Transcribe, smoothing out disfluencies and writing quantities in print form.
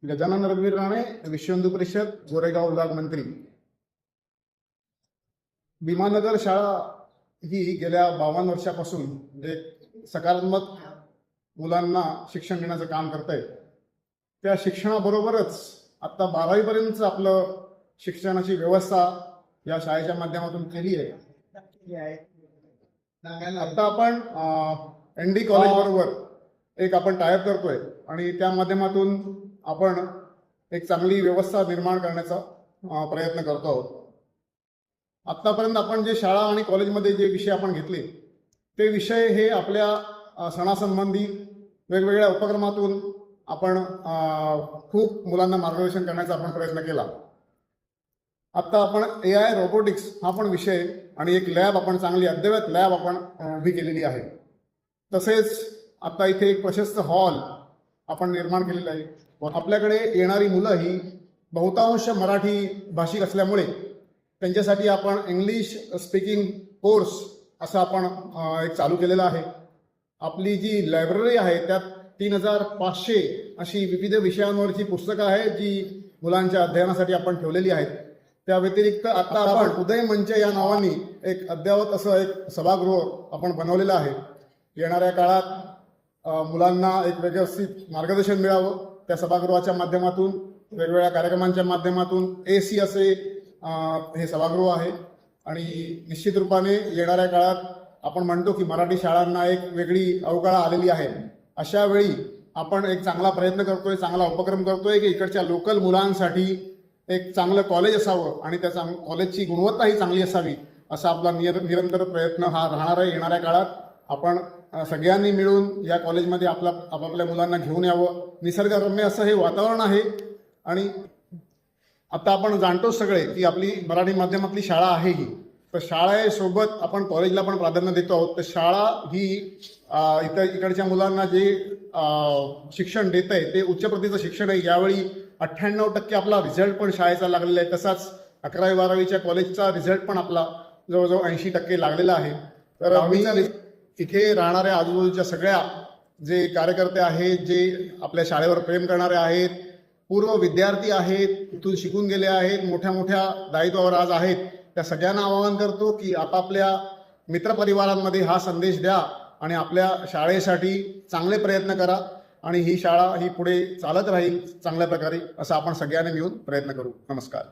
गजानन रघुवीर राणे, विश्व हिंदू परिषद, गोरेगाव विभाग मंत्री। भीमानगर शाळा ही गेल्या 52 वर्षापासून एक सकारात्मक मुलांना शिक्षण देण्याचं काम करते। त्या शिक्षणाबरोबरच आता 12वी पर्यंत आपलं शिक्षणाची व्यवस्था या शाळेच्या माध्यमातून केली आहे। आता आपण एनडी कॉलेज बरोबर एक आपण टायअप करतोय आणि त्या माध्यमातून आपण एक चांगली व्यवस्था निर्माण करण्याचा प्रयत्न करतो आहोत। आतापर्यंत आपण जे शाळा आणि कॉलेजमध्ये जे विषय आपण घेतले ते विषय हे आपल्या सणासंबंधी वेगवेगळ्या उपक्रमातून आपण खूप मुलांना मार्गदर्शन करण्याचा आपण प्रयत्न केला। आता आपण AI रोबोटिक्स हा पण विषय आणि एक लॅब आपण चांगली अद्ययावत लॅब आपण उभी केलेली आहे। तसेच आता इथे एक प्रशस्त हॉल आपण निर्माण केलेला आहे। आपल्याकडे येणारी मुलं ही बहुतांश मराठी भाषिक असल्यामुळे त्यांच्यासाठी आपण इंग्लिश स्पीकिंग कोर्स असं आपण एक चालू केलेला आहे। आपली जी लायब्ररी आहे त्यात 3500 अशी विविध विषयांवरची पुस्तकं आहेत जी मुलांच्या अध्ययनासाठी आपण ठेवलेली आहेत। त्या व्यतिरिक्त आता आपण उदय मंच या नावाने एक अद्ययावत असं एक सभागृह आपण बनवलेलं आहे। येणाऱ्या काळात मुलांना एक व्यवस्थित मार्गदर्शन मिळावं त्या सभागृहाच्या माध्यमातून, वेगवेगळ्या कार्यक्रमांच्या माध्यमातून AC असे हे सभागृह आहे। आणि निश्चित रूपाने येणाऱ्या काळात आपण म्हणतो की मराठी शाळांना एक वेगळी अवकाळा आलेली आहे। अशा वेळी आपण एक चांगला प्रयत्न करतोय, चांगला उपक्रम करतोय की इकडच्या लोकल मुलांसाठी एक चांगलं कॉलेज असावं आणि त्या कॉलेजची गुणवत्ताही चांगली असावी असा आपला निरंतर प्रयत्न हा राहणार आहे। येणाऱ्या काळात आपण सगळ्यांनी मिळून या कॉलेजमध्ये आपापल्या मुलांना घेऊन यावं। निसर्गरम्य असं हे वातावरण आहे। आणि आता आपण जाणतो सगळे की आपली मराठी माध्यमातली शाळा आहे ही, तर शाळेसोबत आपण कॉलेजला पण प्राधान्य देतो आहोत। तर शाळा ही इकडच्या मुलांना जे शिक्षण देत आहे ते उच्च प्रतीचं शिक्षण आहे। यावेळी 98% आपला रिझल्ट पण शाळेचा लागलेला आहे। तसाच 11वी 12वीच्या कॉलेजचा रिझल्ट पण आपला जवळजवळ 80% लागलेला आहे। तर आम्ही इथे राहणाऱ्या आजूबाजूच्या सगळ्या जे कार्यकर्ते आहेत, जे आपल्या शाळेवर प्रेम करणारे आहेत, पूर्व विद्यार्थी आहेत, इथून शिकून गेले आहेत, मोठ्या मोठ्या दायित्वावर आज आहेत, त्या सगळ्यांना आवाहन करतो की आपापल्या मित्रपरिवारांमध्ये हा संदेश द्या आणि आपल्या शाळेसाठी चांगले प्रयत्न करा आणि ही शाळा ही पुढे चालत राहील चांगल्या प्रकारे, असं आपण सगळ्यांनी मिळून प्रयत्न करू। नमस्कार।